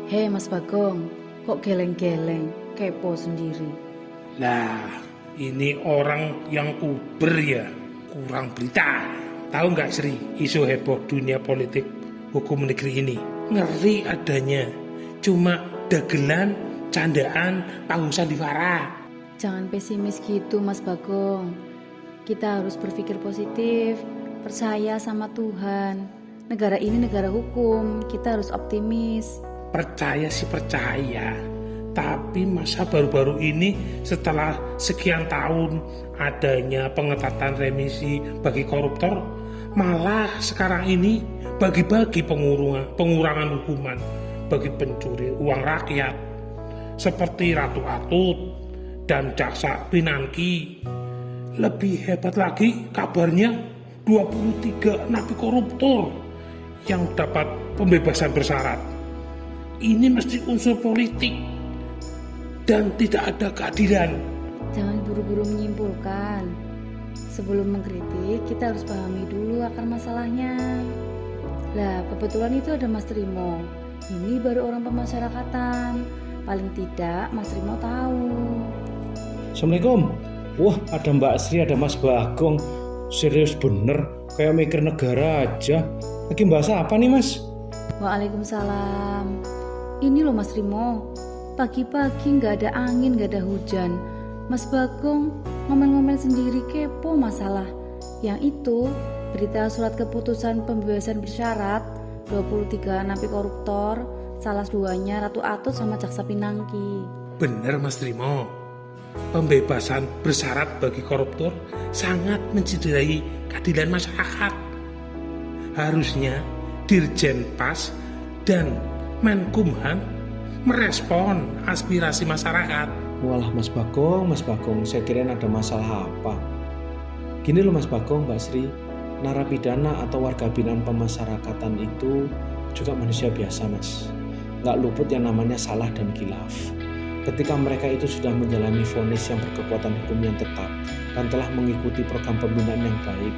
Hei Mas Bagong, kok geleng-geleng, kepo sendiri? Lah, ini orang yang puber ya, kurang berita. Tahu nggak Sri, isu heboh dunia politik hukum negeri ini? Ngeri adanya, cuma dagelan, candaan, panggung sandiwara. Jangan pesimis gitu Mas Bagong. Kita harus berpikir positif, percaya sama Tuhan. Negara ini negara hukum, kita harus optimis. Percaya sih percaya, tapi masa baru-baru ini setelah sekian tahun adanya pengetatan remisi bagi koruptor, malah sekarang ini bagi-bagi pengurangan hukuman bagi pencuri uang rakyat seperti Ratu Atut dan Jaksa Pinangki. Lebih hebat lagi kabarnya 23 napi koruptor yang dapat pembebasan bersyarat. Ini mesti unsur politik dan tidak ada keadilan. Jangan buru-buru menyimpulkan. Sebelum mengkritik, kita harus pahami dulu akar masalahnya. Lah, kebetulan itu ada Mas Trimo. Ini baru orang pemasyarakatan. Paling tidak Mas Trimo tahu. Assalamualaikum. Wah, ada Mbak Sri, ada Mas Bagong. Serius bener, kayak mikir negara aja. Lagi bahas apa nih, Mas? Waalaikumsalam. Ini loh Mas Trimo, pagi-pagi gak ada angin, gak ada hujan. Mas Bagong ngomel-ngomel sendiri kepo masalah. Yang itu berita surat keputusan pembebasan bersyarat 23 napi koruptor, salah duanya Ratu Atut sama Jaksa Pinangki. Benar Mas Trimo, pembebasan bersyarat bagi koruptor sangat mencederai keadilan masyarakat. Harusnya Dirjen Pas dan Menkumham merespon aspirasi masyarakat. Walah Mas Bagong, saya kirain ada masalah apa. Gini loh Mas Bagong, Mbak Sri, narapidana atau warga binaan pemasyarakatan itu juga manusia biasa Mas. Nggak luput yang namanya salah dan khilaf. Ketika mereka itu sudah menjalani vonis yang berkekuatan hukum yang tetap dan telah mengikuti program pembinaan yang baik,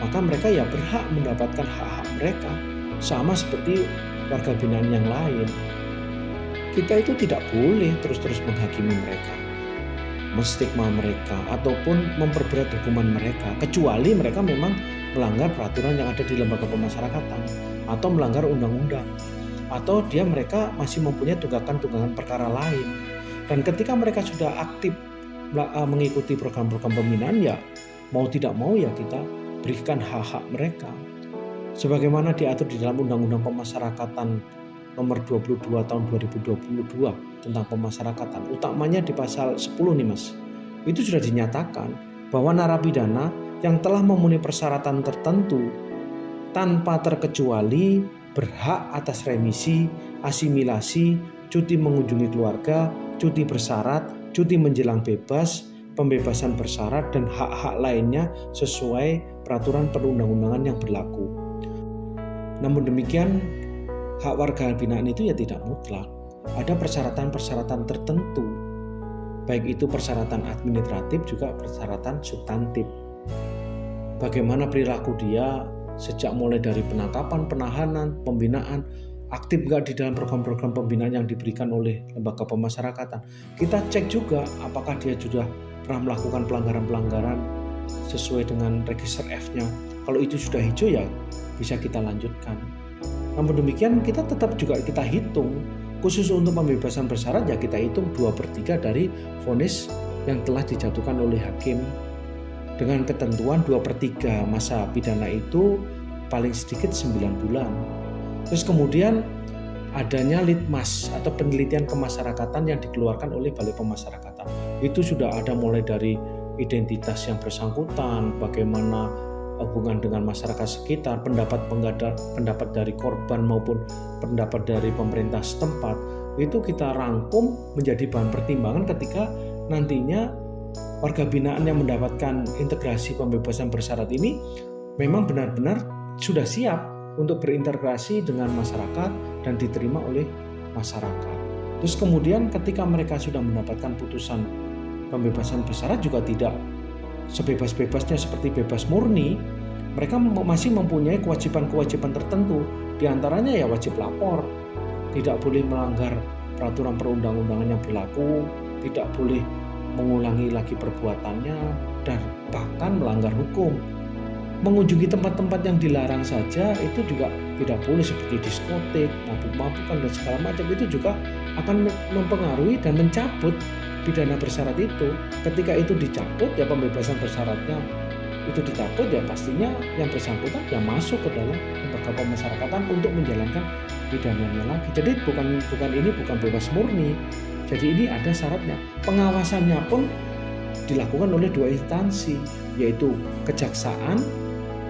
maka mereka ya berhak mendapatkan hak-hak mereka sama seperti warga binaan yang lain. Kita itu tidak boleh terus-terus menghakimi mereka, menstigma mereka, ataupun memperberat hukuman mereka, kecuali mereka memang melanggar peraturan yang ada di lembaga pemasyarakatan atau melanggar undang-undang, atau mereka masih mempunyai tunggakan perkara lain. Dan ketika mereka sudah aktif mengikuti program-program pembinaan, ya mau tidak mau ya kita berikan hak-hak mereka sebagaimana diatur di dalam Undang-Undang Pemasyarakatan nomor 22 tahun 2022 tentang pemasyarakatan. Utamanya di pasal 10 nih Mas. Itu sudah dinyatakan bahwa narapidana yang telah memenuhi persyaratan tertentu tanpa terkecuali berhak atas remisi, asimilasi, cuti mengunjungi keluarga, cuti bersyarat, cuti menjelang bebas, pembebasan bersyarat, dan hak-hak lainnya sesuai peraturan perundang-undangan yang berlaku. Namun demikian, hak warga binaan itu ya tidak mutlak. Ada persyaratan-persyaratan tertentu, baik itu persyaratan administratif juga persyaratan substantif. Bagaimana perilaku dia sejak mulai dari penangkapan, penahanan, pembinaan, aktif nggak di dalam program-program pembinaan yang diberikan oleh lembaga pemasyarakatan. Kita cek juga apakah dia sudah pernah melakukan pelanggaran-pelanggaran sesuai dengan register F-nya. Kalau itu sudah hijau ya bisa kita lanjutkan. Namun demikian kita tetap juga kita hitung, khusus untuk pembebasan bersyarat ya kita hitung 2/3 dari vonis yang telah dijatuhkan oleh hakim dengan ketentuan 2/3 masa pidana itu paling sedikit 9 bulan. Terus kemudian adanya litmas atau penelitian kemasyarakatan yang dikeluarkan oleh Balai Pemasyarakatan. Itu sudah ada mulai dari identitas yang bersangkutan, bagaimana hubungan dengan masyarakat sekitar, pendapat dari korban maupun pendapat dari pemerintah setempat. Itu kita rangkum menjadi bahan pertimbangan ketika nantinya warga binaan yang mendapatkan integrasi pembebasan bersyarat ini memang benar-benar sudah siap untuk berintegrasi dengan masyarakat dan diterima oleh masyarakat. Terus kemudian ketika mereka sudah mendapatkan putusan pembebasan bersyarat juga tidak sebebas-bebasnya seperti bebas murni, mereka masih mempunyai kewajiban-kewajiban tertentu. Di antaranya ya wajib lapor tidak boleh melanggar peraturan perundang-undangan yang berlaku, tidak boleh mengulangi lagi perbuatannya, dan bahkan melanggar hukum. Mengunjungi tempat-tempat yang dilarang saja itu juga tidak boleh, seperti diskotik, mabuk-mabukan dan segala macam, itu juga akan mempengaruhi dan mencabut pidana bersyarat itu. Ketika itu dicabut, ya pembebasan bersyaratnya itu dicabut, ya pastinya yang bersangkutan yang masuk ke dalam lembaga pemasyarakatan untuk menjalankan pidananya lagi. Jadi bukan bebas murni. Jadi ini ada syaratnya. Pengawasannya pun dilakukan oleh 2 instansi, yaitu Kejaksaan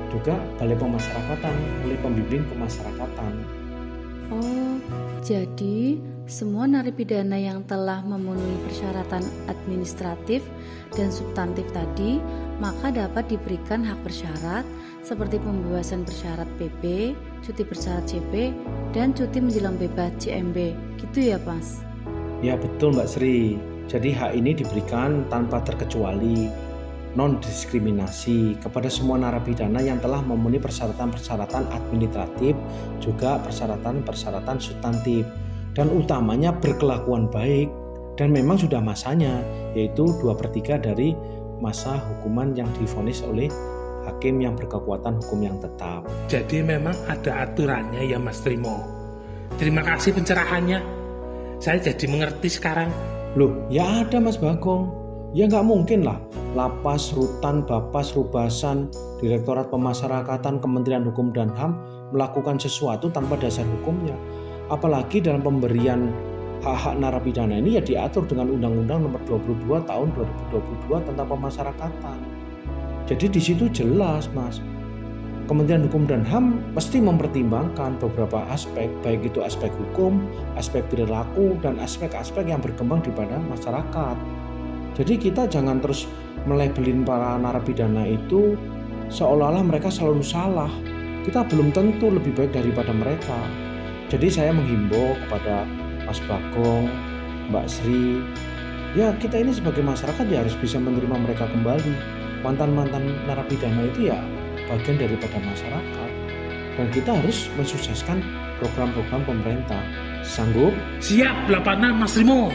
juga Balai Pemasyarakatan, oleh pembimbing pemasyarakatan. Oh, jadi semua narapidana yang telah memenuhi persyaratan administratif dan substantif tadi maka dapat diberikan hak bersyarat seperti pembebasan bersyarat PP, cuti bersyarat CP, dan cuti menjelang bebas CMB. Gitu ya, Mas? Ya betul Mbak Sri. Jadi hak ini diberikan tanpa terkecuali, non-diskriminasi kepada semua narapidana yang telah memenuhi persyaratan-persyaratan administratif, juga persyaratan-persyaratan substantif, dan utamanya berkelakuan baik, dan memang sudah masanya, yaitu 2/3 dari masa hukuman yang divonis oleh hakim yang berkekuatan hukum yang tetap. Jadi memang ada aturannya ya Mas Trimo. Terima kasih pencerahannya. Saya jadi mengerti sekarang. Loh, ya ada Mas Bagong. Ya nggak mungkin lah Lapas, Rutan, Bapas, Rubasan, Direktorat Pemasyarakatan, Kementerian Hukum dan HAM melakukan sesuatu tanpa dasar hukumnya. Apalagi dalam pemberian hak-hak narapidana ini ya diatur dengan Undang-Undang Nomor 22 Tahun 2022 tentang Pemasyarakatan. Jadi di situ jelas, Mas. Kementerian Hukum dan HAM mesti mempertimbangkan beberapa aspek, baik itu aspek hukum, aspek perilaku, dan aspek-aspek yang berkembang di pada masyarakat. Jadi kita jangan terus melabelin para narapidana itu seolah-olah mereka selalu salah. Kita belum tentu lebih baik daripada mereka. Jadi saya menghimbau kepada Mas Bagong, Mbak Sri, ya kita ini sebagai masyarakat ya harus bisa menerima mereka kembali. Mantan-mantan narapidana itu ya bagian daripada masyarakat. Dan kita harus mensukseskan program-program pemerintah. Sanggup? Siap, Lapana Mas Trimo.